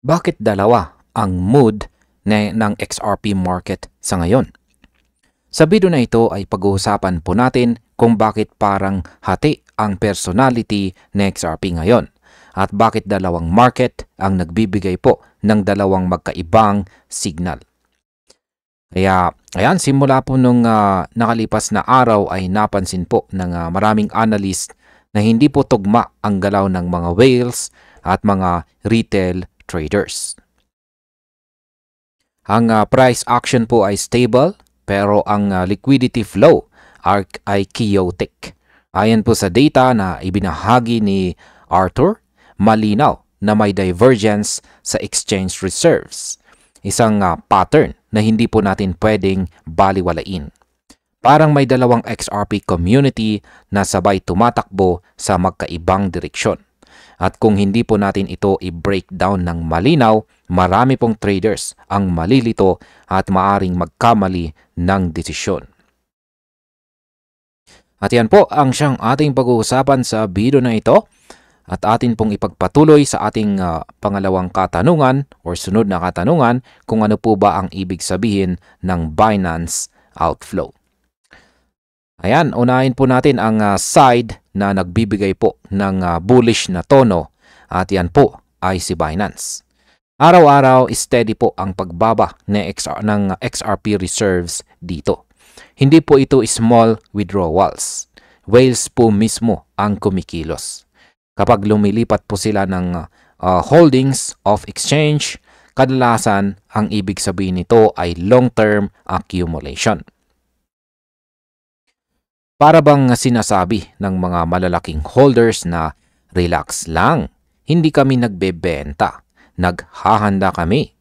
Bakit dalawa ang mood ng XRP market sa ngayon? Sa video na ito ay pag-uusapan po natin kung bakit parang hati ang personality ng XRP ngayon at bakit dalawang market ang nagbibigay po ng dalawang magkaibang signal. Kaya ayan, simula po nung nakalipas na araw ay napansin po ng maraming analyst na hindi po tugma ang galaw ng mga whales at mga retail traders. Ang price action po ay stable pero ang liquidity flow ay chaotic. Ayon po sa data na ibinahagi ni Arthur, malinaw na may divergence sa exchange reserves. Isang pattern na hindi po natin pwedeng baliwalain. Parang may dalawang XRP community na sabay tumatakbo sa magkaibang direksyon. At kung hindi po natin ito i-breakdown ng malinaw, marami pong traders ang malilito at maaring magkamali ng desisyon. At yan po ang siyang ating pag-uusapan sa video na ito. At atin pong ipagpatuloy sa ating pangalawang katanungan o sunod na katanungan kung ano po ba ang ibig sabihin ng Binance outflow. Ayan, unahin po natin ang side na nagbibigay po ng bullish na tono at yan po ay si Binance. Araw-araw steady po ang pagbaba ng XRP reserves dito. Hindi po ito small withdrawals. Whales po mismo ang kumikilos. Kapag lumilipat po sila ng holdings of exchange, kadalasan ang ibig sabihin nito ay long-term accumulation. Para bang sinasabi ng mga malalaking holders na relax lang, hindi kami nagbebenta, naghahanda kami.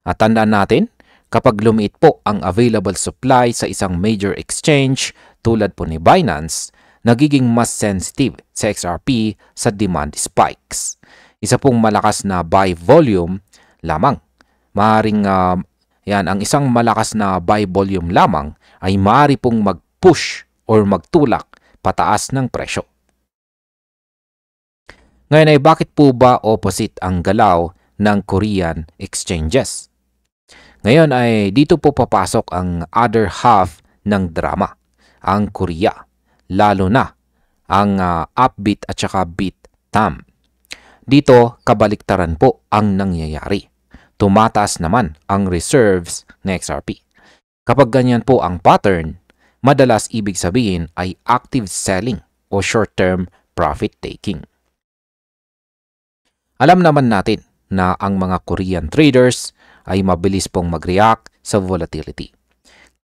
At tandaan natin, kapag lumiit po ang available supply sa isang major exchange tulad po ni Binance, nagiging mas sensitive sa XRP sa demand spikes. Isa pong malakas na buy volume lamang. Ang isang malakas na buy volume lamang ay maaari pong mag-push or magtulak pataas ng presyo. Ngayon ay bakit po ba opposite ang galaw ng Korean exchanges? Ngayon ay dito po papasok ang other half ng drama, ang Korea. Lalo na ang upbeat at saka beat tam. Dito, kabaliktaran po ang nangyayari. Tumataas naman ang reserves ng XRP. Kapag ganyan po ang pattern, madalas ibig sabihin ay active selling o short-term profit taking. Alam naman natin na ang mga Korean traders ay mabilis pong mag-react sa volatility.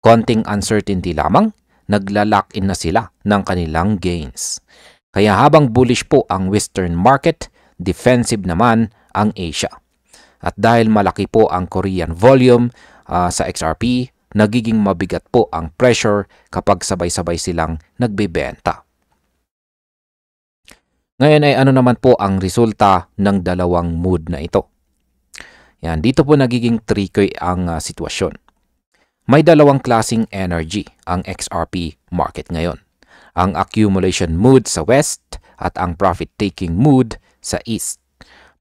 Konting uncertainty lamang, nagla-lock-in na sila ng kanilang gains. Kaya habang bullish po ang Western market, defensive naman ang Asia. At dahil malaki po ang Korean volume sa XRP, nagiging mabigat po ang pressure kapag sabay-sabay silang nagbebenta. Ngayon ay ano naman po ang resulta ng dalawang mood na ito? Yan, dito po nagiging tricky ang sitwasyon. May dalawang klasing energy ang XRP market ngayon. Ang accumulation mood sa west at ang profit-taking mood sa east.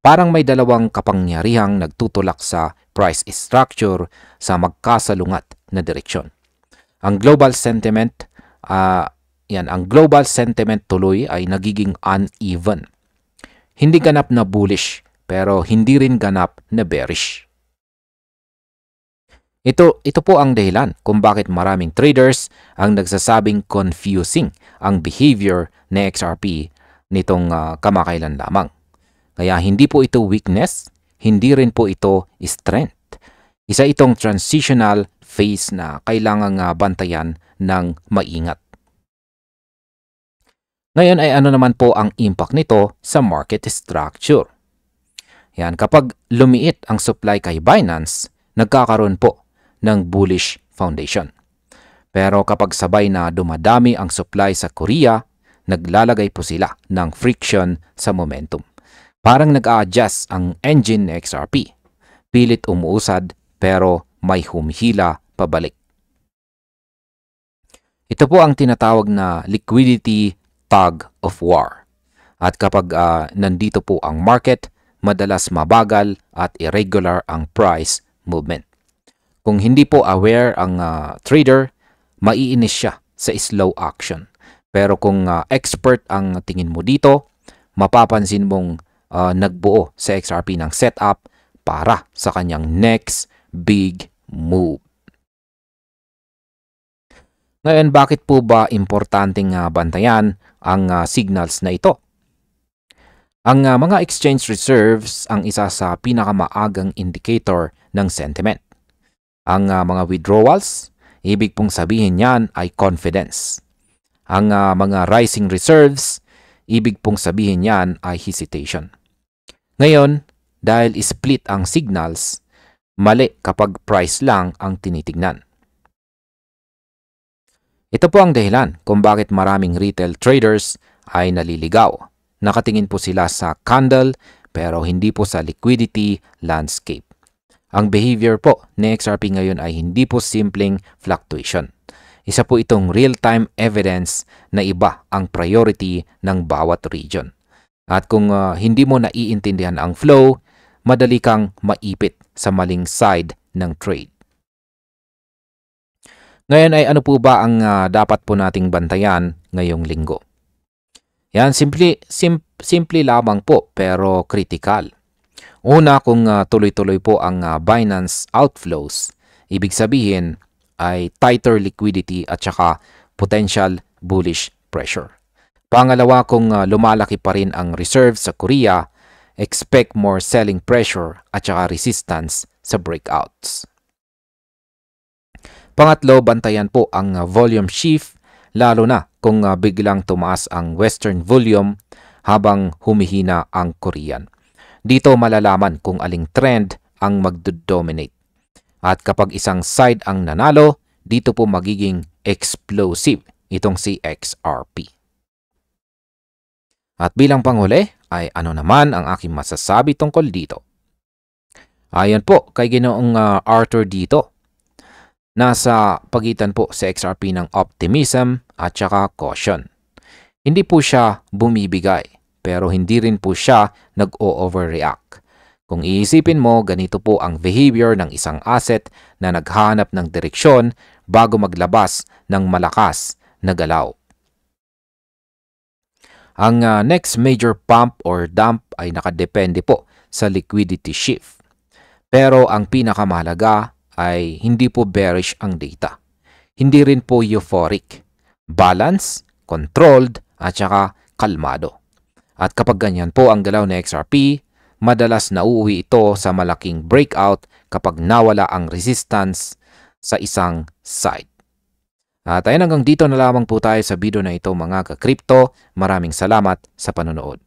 Parang may dalawang kapangyarihang nagtutulak sa price structure sa magkasalungat na direksyon. Ang global sentiment, tuloy ay nagiging uneven. Hindi ganap na bullish pero hindi rin ganap na bearish. Ito po ang dahilan kung bakit maraming traders ang nagsasabing confusing ang behavior ng XRP nitong kamakailan lamang. Kaya hindi po ito weakness, hindi rin po ito strength. Isa itong transitional phase na kailangang bantayan ng maingat. Ngayon ay ano naman po ang impact nito sa market structure? Yan, kapag lumiit ang supply kay Binance, nagkakaroon po ng bullish foundation. Pero kapag sabay na dumadami ang supply sa Korea, naglalagay po sila ng friction sa momentum. Parang nag-a-adjust ang engine ng XRP. Pilit umuusad pero may humihila pabalik. Ito po ang tinatawag na liquidity tug of war. At kapag nandito po ang market, madalas mabagal at irregular ang price movement. Kung hindi po aware ang trader, maiinis siya sa slow action. Pero kung expert ang tingin mo dito, mapapansin mong nagbuo sa XRP ng setup para sa kanyang next big move. Ngayon, bakit po ba importanteng bantayan ang signals na ito? Ang mga exchange reserves ang isa sa pinakamaagang indicator ng sentiment. Ang mga withdrawals, ibig pong sabihin niyan ay confidence. Ang mga rising reserves, ibig pong sabihin niyan ay hesitation. Ngayon, dahil split ang signals, mali kapag price lang ang tinitignan. Ito po ang dahilan kung bakit maraming retail traders ay naliligaw. Nakatingin po sila sa candle pero hindi po sa liquidity landscape. Ang behavior po ni XRP ngayon ay hindi po simpleng fluctuation. Isa po itong real-time evidence na iba ang priority ng bawat region. At kung hindi mo naiintindihan ang flow, madali kang maipit sa maling side ng trade. Ngayon ay ano po ba ang dapat po nating bantayan ngayong linggo? Yan, simple lamang po pero critical. Una, kung tuloy-tuloy po ang Binance outflows, ibig sabihin ay tighter liquidity at saka potential bullish pressure. Pangalawa, kung lumalaki pa rin ang reserve sa Korea, expect more selling pressure at saka resistance sa breakouts. Pangatlo, bantayan po ang volume shift, lalo na kung biglang tumaas ang Western volume habang humihina ang Korean. Dito malalaman kung aling trend ang magdodominate. At kapag isang side ang nanalo, dito po magiging explosive itong si XRP. At bilang panghuli, ay ano naman ang aking masasabi tungkol dito? Ayon po kay Ginoong Arthur dito, nasa pagitan po sa XRP ng optimism at saka caution. Hindi po siya bumibigay, pero hindi rin po siya nag-o-overreact. Kung iisipin mo, ganito po ang behavior ng isang asset na naghahanap ng direksyon bago maglabas ng malakas na galaw. Ang next major pump or dump ay nakadepende po sa liquidity shift. Pero ang pinakamahalaga ay hindi po bearish ang data. Hindi rin po euphoric. Balance, controlled, at saka kalmado. At kapag ganyan po ang galaw ng XRP, madalas nauuwi ito sa malaking breakout kapag nawala ang resistance sa isang side. At ayun, hanggang dito na lamang po tayo sa video na ito mga ka-crypto. Maraming salamat sa panonood.